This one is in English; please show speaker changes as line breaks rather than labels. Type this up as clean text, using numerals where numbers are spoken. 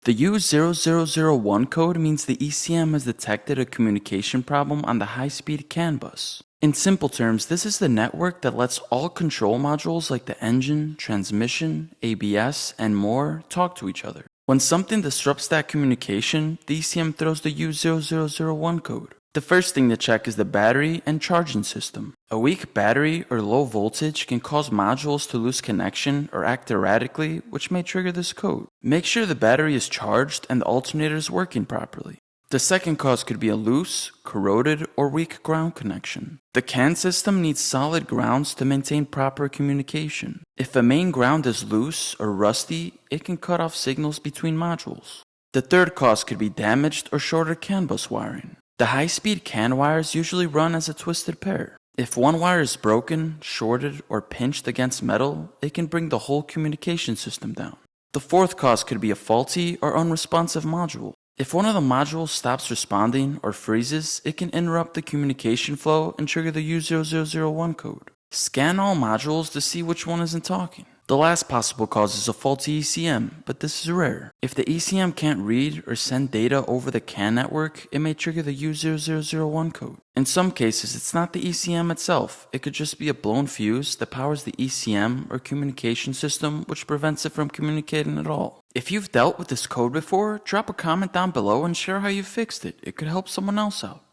The U0001 code means the ECM has detected a communication problem on the high-speed CAN bus. In simple terms, this is the network that lets all control modules like the engine, transmission, ABS, and more talk to each other. When something disrupts that communication, the ECM throws the U0001 code. The first thing to check is the battery and charging system. A weak battery or low voltage can cause modules to lose connection or act erratically, which may trigger this code. Make sure the battery is charged and the alternator is working properly. The second cause could be a loose, corroded, or weak ground connection. The CAN system needs solid grounds to maintain proper communication. If a main ground is loose or rusty, it can cut off signals between modules. The third cause could be damaged or shorted CAN bus wiring. The high-speed CAN wires usually run as a twisted pair. If one wire is broken, shorted, or pinched against metal, it can bring the whole communication system down. The fourth cause could be a faulty or unresponsive module. If one of the modules stops responding or freezes, it can interrupt the communication flow and trigger the U0001 code. Scan all modules to see which one isn't talking. The last possible cause is a faulty ECM, but this is rare. If the ECM can't read or send data over the CAN network, it may trigger the U0001 code. In some cases, it's not the ECM itself. It could just be a blown fuse that powers the ECM or communication system, which prevents it from communicating at all. If you've dealt with this code before, drop a comment down below and share how you fixed it. It could help someone else out.